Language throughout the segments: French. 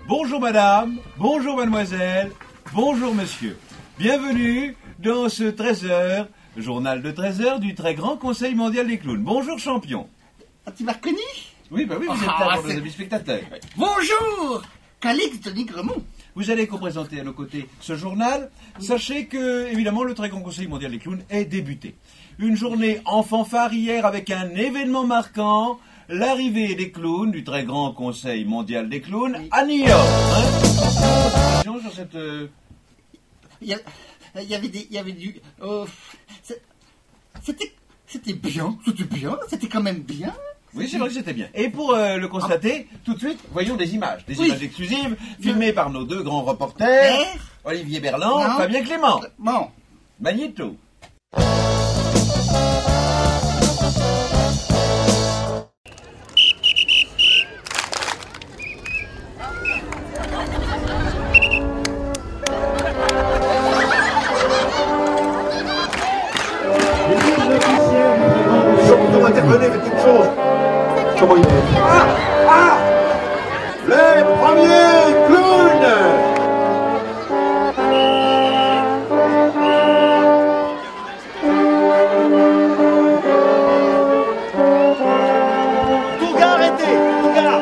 Bonjour madame, bonjour mademoiselle, bonjour monsieur. Bienvenue dans ce 13h, journal de 13h du très grand Conseil mondial des clowns. Bonjour champion. Ah, tu m'as reconnu? Oui, bah oui, vous êtes là pour nos amis spectateurs. Bonjour, Calix de Nigremont. Vous allez co-présenter à nos côtés ce journal. Sachez que, évidemment, le très grand Conseil mondial des clowns est débuté. Une journée en fanfare hier avec un événement marquant, l'arrivée des clowns du très grand Conseil mondial des clowns à New York. Sur cette... Il y avait du... C'était bien, c'était quand même bien. Oui, c'est vrai que c'était bien. Et pour le constater, tout de suite, voyons des images. Des images exclusives, filmées par nos deux grands reporters, Olivier Berland, Fabien Clément. Bon. Magnéto. Surtout intervenez, faites une chose. Comment il est? Les premiers clowns. Tout gars, arrêtez, tout gars.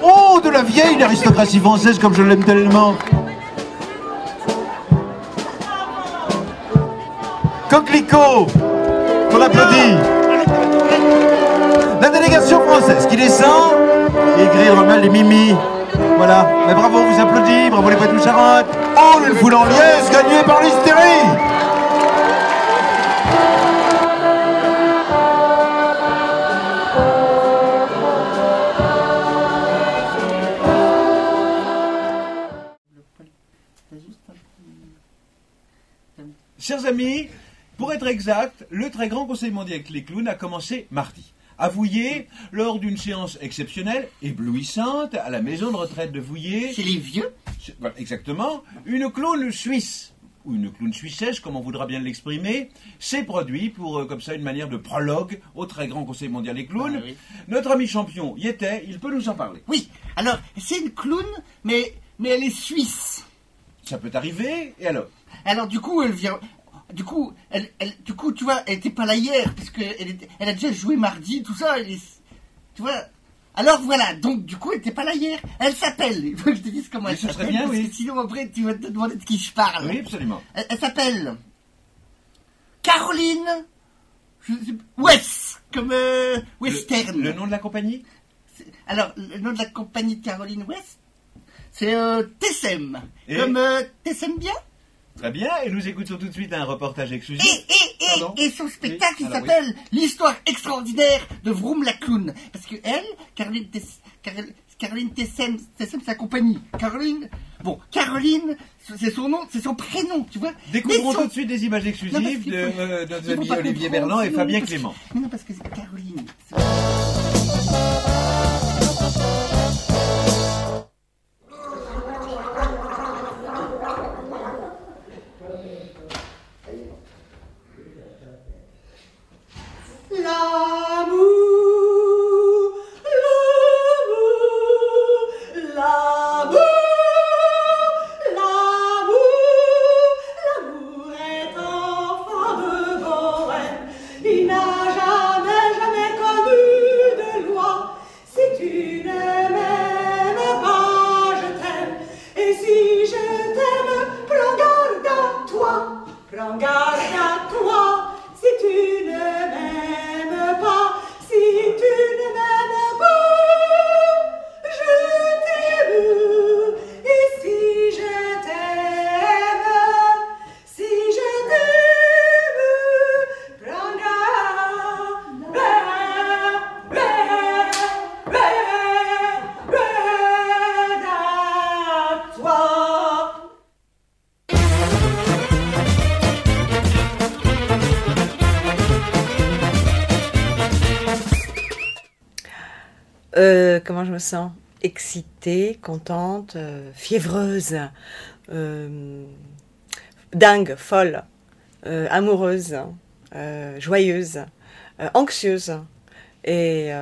Oh, de la vieille aristocratie française comme je l'aime tellement. Coquelicot, on applaudit. La délégation française qui descend et grille mal les mimi. Voilà, mais bravo, vous applaudissez, bravo les Poitou-Charentes. Oh, une foule en liesse gagnée par l'hystérie. Chers amis, pour être exact, le très grand Conseil mondial avec les clowns a commencé mardi. À Vouillé, lors d'une séance exceptionnelle, éblouissante, à la maison de retraite de Vouillé. C'est les vieux? Voilà, exactement. Une clown suisse, ou une clown suissesse, comme on voudra bien l'exprimer, s'est produit pour, comme ça, une manière de prologue au très grand Conseil mondial des clowns. Ah, oui. Notre ami champion y était, il peut nous en parler. Oui, alors, c'est une clown, mais elle est suisse. Ça peut arriver, et alors? Alors, du coup, elle vient... Du coup, tu vois, elle était pas là hier, parce que elle a déjà joué mardi, tout ça, tu vois. Alors voilà, donc du coup, elle était pas là hier. Elle s'appelle, il faut que je te dise comment elle s'appelle. Ce serait bien, parce oui. que sinon, après, tu vas te demander de qui je parle. Oui, absolument. Elle s'appelle Caroline West, comme western. Le nom de la compagnie? Alors, le nom de la compagnie de Caroline West, c'est Tessem. Et Comme Tessem bien. Très bien, et nous écoutons tout de suite un reportage exclusif. Et son spectacle, Oui, il alors, s'appelle L'histoire extraordinaire de Vroom la clown. Parce que elle, Caroline Tessem, c'est sa compagnie. Caroline, c'est son nom, c'est son prénom, tu vois. Découvrons tout de suite des images exclusives de nos amis Olivier Berland et Fabien Clément. Mais non, parce que c'est Caroline. L'amour est enfant de Bohème, il n'a jamais Comment je me sens? Excitée, contente, fiévreuse, dingue, folle, amoureuse, joyeuse, anxieuse et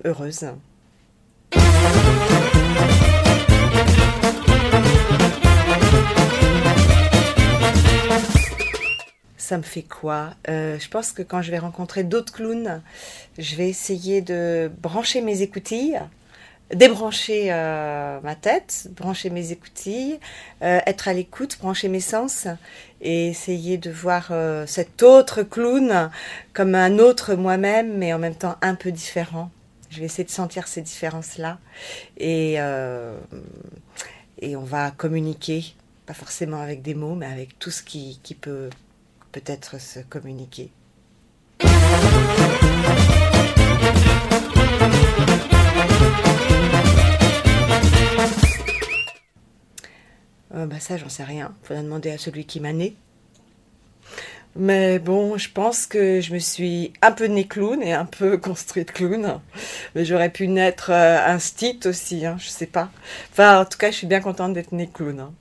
heureuse. Ça me fait quoi? Je pense que quand je vais rencontrer d'autres clowns, je vais essayer de brancher mes écoutilles, débrancher ma tête, brancher mes écoutilles, être à l'écoute, brancher mes sens et essayer de voir cet autre clown comme un autre moi-même, mais en même temps un peu différent. Je vais essayer de sentir ces différences-là et on va communiquer, pas forcément avec des mots, mais avec tout ce qui peut peut-être se communiquer. Ça, j'en sais rien. Faudra demander à celui qui m'a né. Mais bon, je pense que je me suis un peu née clown et un peu construite clown. Mais j'aurais pu naître un stit aussi, hein, je sais pas. Enfin, en tout cas, je suis bien contente d'être née clown. Hein.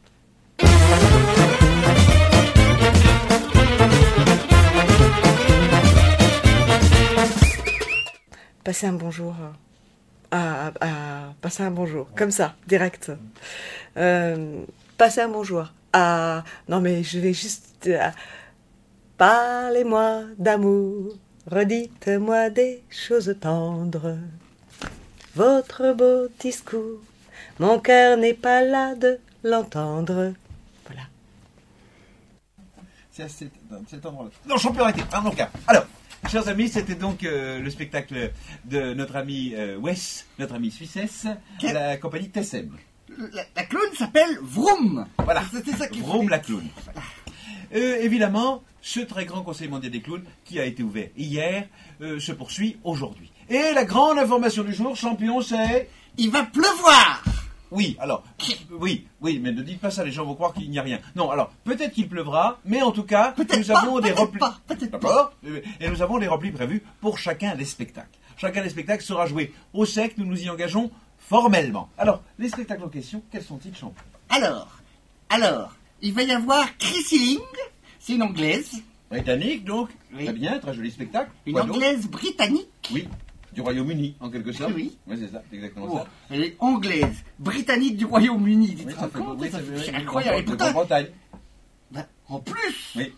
Passer un bonjour. Passer un bonjour. Comme ça, direct. Passer un bonjour. Non, mais je vais juste... Parlez-moi d'amour, redites-moi des choses tendres. Votre beau discours, mon cœur n'est pas là de l'entendre. Voilà. C'est à cet endroit-là. Non, je peux arrêter. Pardon, car. Alors, chers amis, c'était donc le spectacle de notre ami Wes, notre ami Suissesse, à la compagnie Tessem. La clown s'appelle Vroom. Voilà. C'était ça qui Vroom la clown. Évidemment, ce très grand Conseil mondial des clowns, qui a été ouvert hier, se poursuit aujourd'hui. Et la grande information du jour, champion, c'est... Il va pleuvoir. Oui, alors, oui, mais ne dites pas ça, les gens vont croire qu'il n'y a rien. Non, alors, peut-être qu'il pleuvra, mais en tout cas, nous avons des replis. D'accord ? Et nous avons des replis prévus pour chacun des spectacles. Chacun des spectacles sera joué au sec, nous nous y engageons formellement. Alors, les spectacles en question, quels sont-ils, champion ? Alors, il va y avoir Chrissy Ling, c'est une anglaise. Britannique, donc, Oui. très bien, très joli spectacle. Une Quoi d'autre ? anglaise britannique. Oui, du Royaume-Uni, en quelque sorte. Oui. Oui, c'est ça, c'est exactement Oh, ça. elle est anglaise, britannique du Royaume-Uni. Oui, ça fait oui, c'est oui, incroyable. Et de pourtant, Grande-Bretagne. en plus. Oui.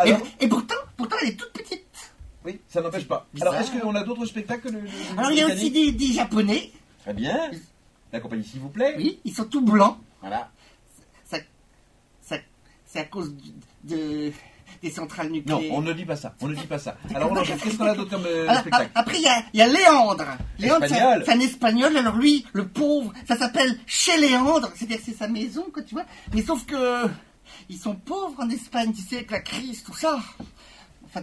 et, et pourtant, elle est toute petite. Oui, ça n'empêche pas. Bizarre. Alors, est-ce qu'on a d'autres spectacles que le Alors il y a aussi britannique des Japonais. Très bien. La compagnie, s'il vous plaît. Oui, ils sont tout blancs. Voilà. C'est à cause des centrales Non, nucléaires. on ne dit pas ça. On ne dit pas ça. Alors, on enchaîne. Qu'est-ce qu'on a d'autre comme Alors, spectacle après, il y a Léandre. Léandre, Espagnol. c'est un espagnol. Alors lui, le pauvre, ça s'appelle Chez Léandre. C'est-à-dire que c'est sa maison, quoi, tu vois. Mais sauf que ils sont pauvres en Espagne, tu sais, avec la crise, tout ça. Enfin,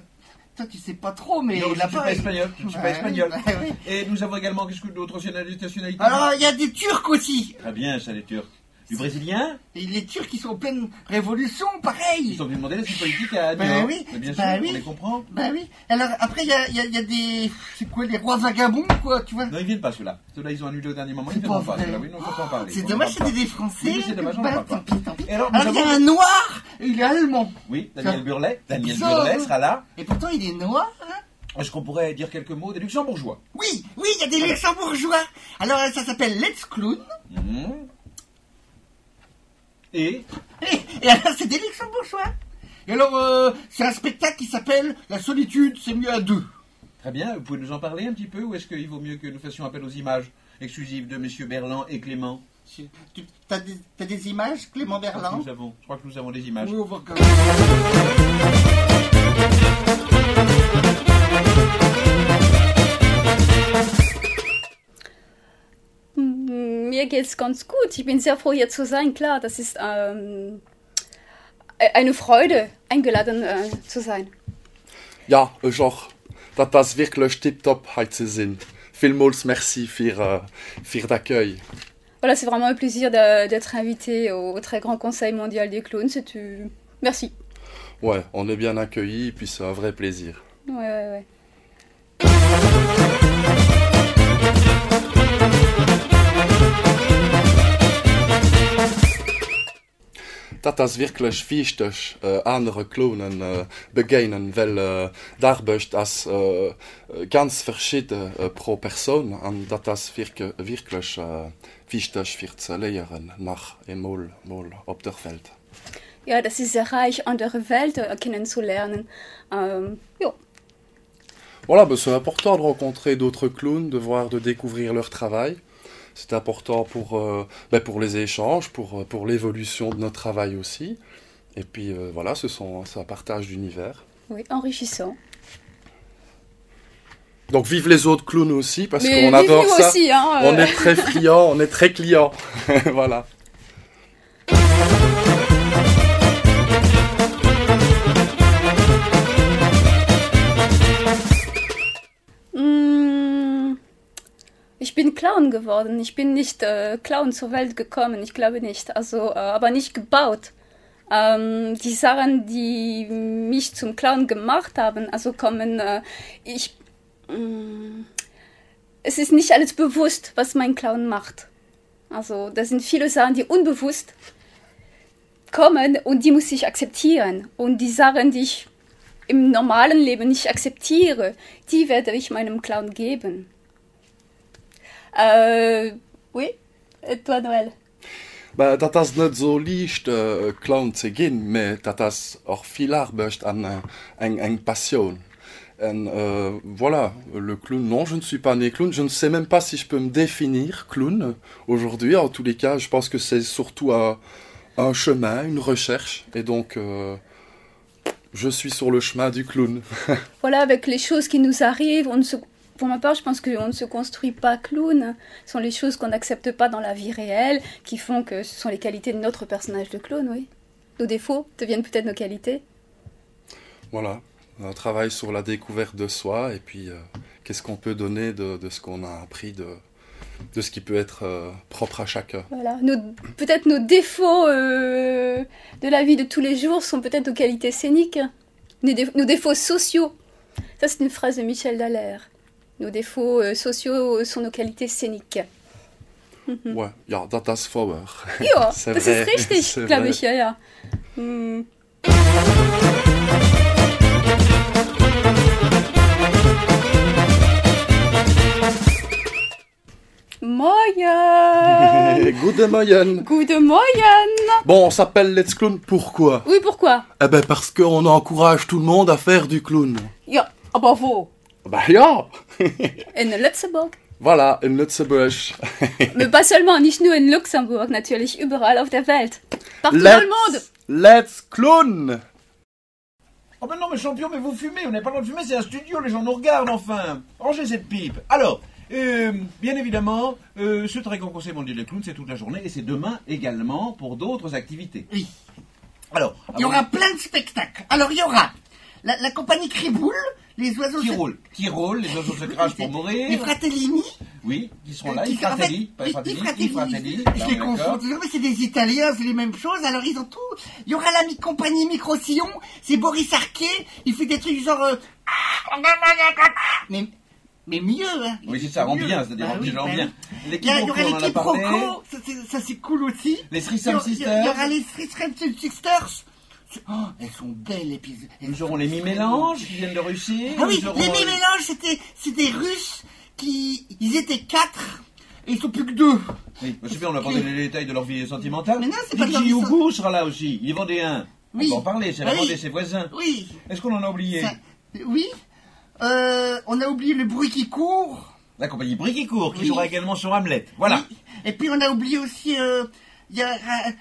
toi, tu sais pas trop, mais Non, je ne suis pas espagnol. Je ne suis pas espagnol. Oui. Et nous avons également, qu'est-ce que d'autres nationalités Alors, il y a des Turcs aussi. Très bien, ça, les Turcs. Du Brésilien. Et les Turcs, ils sont en pleine révolution, pareil. Ils sont venus demander l'asile politique à Ben New oui, Mais bien ben sûr, oui. on les comprend. Bah oui. Alors, après, il y a des... C'est quoi, les rois vagabonds, quoi, tu vois. Non, ils viennent pas, ceux-là. Ceux-là, ils ont annulé au dernier moment. Ils C'est ne pas viennent pas. vrai. Ceux-là, oui, non, on ne peut pas en parler. C'est On dommage, n'en parle c'était des pas. Français. Oui, c'est dommage, on n'en parle pas. Tant pis. Et alors, Alors, il y a un noir, et il est allemand. Oui, Daniel Burlet. Daniel bizarre, Burlet hein. sera là. Et pourtant, il est noir, hein. Est-ce qu'on pourrait dire quelques mots des luxembourgeois? Oui, il y a des luxembourgeois. Alors, ça s'appelle Let's Clown. Mhm. Et Et alors, c'est des luxembourgeois. Et alors, c'est un spectacle qui s'appelle La solitude, c'est mieux à deux. très bien, vous pouvez nous en parler un petit peu, ou est-ce qu'il vaut mieux que nous fassions appel aux images exclusives de messieurs Berland et Clément? T'as des images, Clément Berland? Je crois que nous avons des images. Oui, on va regarder. Mir geht's ganz gut. Ich bin sehr froh, hier zu sein. Klar, das ist eine Freude, eingeladen zu sein. Ja, ich auch. Das wirklich tipptopp heute zu sehen. Vielmals merci für l'accueil. Voilà, c'est vraiment un plaisir d'être invité au très grand Conseil mondial des clowns. Merci. Ouais, on est bien accueillis et puis c'est un vrai plaisir. Ouais. dat das wirklich wichtig, andere Klonen begegnen, weil darbecht as ganz verschieden pro Person, und das wirklich wichtig für zu lehren nach einmal auf der Welt. Ja, das ist sehr reich, andere Welten kennenzulernen. Ja. Voilà, ben c'est important de rencontrer d'autres clowns, de voir, de découvrir leur travail. C'est important pour les échanges, pour l'évolution de notre travail aussi. Et puis voilà, c'est un partage d'univers. Oui, enrichissant. Donc vive les autres clowns aussi, parce Mais qu'on adore ça. Aussi, hein, On est très friands, on est très clients. Voilà. Ich bin Clown geworden. Ich bin nicht Clown zur Welt gekommen, ich glaube nicht. Also, aber nicht gebaut. Die Sachen, die mich zum Clown gemacht haben, also kommen, es ist nicht alles bewusst, was mein Clown macht. Also, das sind viele Sachen, die unbewusst kommen und die muss ich akzeptieren. Und die Sachen, die ich im normalen Leben nicht akzeptiere, die werde ich meinem Clown geben. Oui, et toi, Noël? Bah, dat is net so leicht Clown zu gehen, mais dat is auch viel Arbeit an eng Passion. Et voilà, le clown, non, je ne suis pas né clown, je ne sais même pas si je peux me définir clown aujourd'hui. En tous les cas, je pense que c'est surtout un chemin, une recherche, et donc je suis sur le chemin du clown. Voilà, avec les choses qui nous arrivent, pour ma part, je pense qu'on ne se construit pas clown. Ce sont les choses qu'on n'accepte pas dans la vie réelle qui font que ce sont les qualités de notre personnage de clown, oui. Nos défauts deviennent peut-être nos qualités. Voilà, un travail sur la découverte de soi, et puis qu'est-ce qu'on peut donner de ce qu'on a appris, de ce qui peut être propre à chacun. Voilà, peut-être nos défauts de la vie de tous les jours sont peut-être nos qualités scéniques, nos défauts sociaux. Ça, c'est une phrase de Michel Dallaire. Nos défauts sociaux sont nos qualités scéniques. Ouais, ja, dat is voller. Ja, das ist richtig, glaube ich, ja. Moyen. Gute Morgen. Gute Morgen. Bon, on s'appelle Let's Clown, pourquoi? Oui, pourquoi? Eh ben parce qu'on encourage tout le monde à faire du clown. Ja, aber wo? Bah ja. In Lützeburg. Voilà, in Lützeburg. Mais pas seulement, nicht nur in Luxemburg, natürlich überall auf der Welt. Partout dans le monde. Let's Clown. Oh ben non, mais champion, mais vous fumez, vous n'avez pas le droit de fumer, c'est un studio, les gens nous regardent enfin. Rangez cette pipe. Alors, bien évidemment, ce très grand conseil mondial des clowns, c'est toute la journée, et c'est demain également pour d'autres activités. Oui. Alors, Il y aura plein de spectacles. Alors, il y aura la compagnie Criboule, les oiseaux... Qui roule, les oiseaux se crachent pour mourir. Les Fratellini. Oui, qui seront là, qui i fratelli, en pas fait, i fratelli. Je les confonds toujours, mais c'est des Italiens, c'est les mêmes choses. Alors, ils ont tout. Il y aura la compagnie Micro-Sillon, c'est Boris Arquet, il fait des trucs genre... Mais mieux, hein. Oui, c'est ça, ambiance, c'est-à-dire ambiance. L'équipe Il y aura on en a l'équipe parlé. Rocco, ça c'est cool aussi. Les Threesome Sisters. Il y aura les Threesome Sisters. Oh, elles sont belles, les pizzas. Nous aurons les mi-mélanges qui viennent de Russie. Ah oui, Nous aurons les mi-mélanges, c'était Russes ils étaient 4 et ils sont plus que 2. Oui, je sais bien, on n'a pas donné les détails de leur vie sentimentale. Mais non, c'est pas de leur Digi vie Hugo sera là aussi. Il est vendéen. Oui. On peut en parler, c'est la Ah oui. Vendée, ses voisins. Oui. Est-ce qu'on en a oublié? Oui. On a oublié le bruit qui court. La compagnie Briquicourt qui Oui. jouera également sur Hamlet. Voilà. Oui. Et puis on a oublié aussi...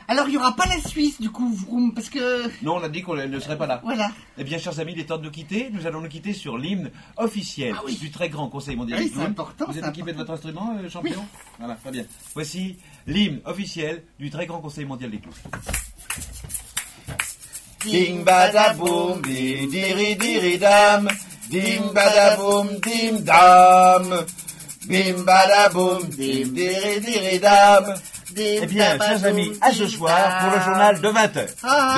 alors il n'y aura pas la Suisse du coup, Vroom, parce que... Non, on a dit qu'on ne serait pas là. Voilà. Eh bien, chers amis, il est temps de nous quitter. Nous allons nous quitter sur l'hymne officiel Ah oui. du très grand Conseil mondial Oui, des c'est clowns. important, Vous êtes c'est équipé de important. votre instrument, champion? Oui. Voilà, très bien. Voici l'hymne officiel du très grand Conseil mondial des clowns. Ding badaboum, dim diri diri dam, dim badaboum, dim dam, bim badaboum, dim diri diri dam. Eh bien, chers amis, à ce soir pour le journal de 20h. Ah.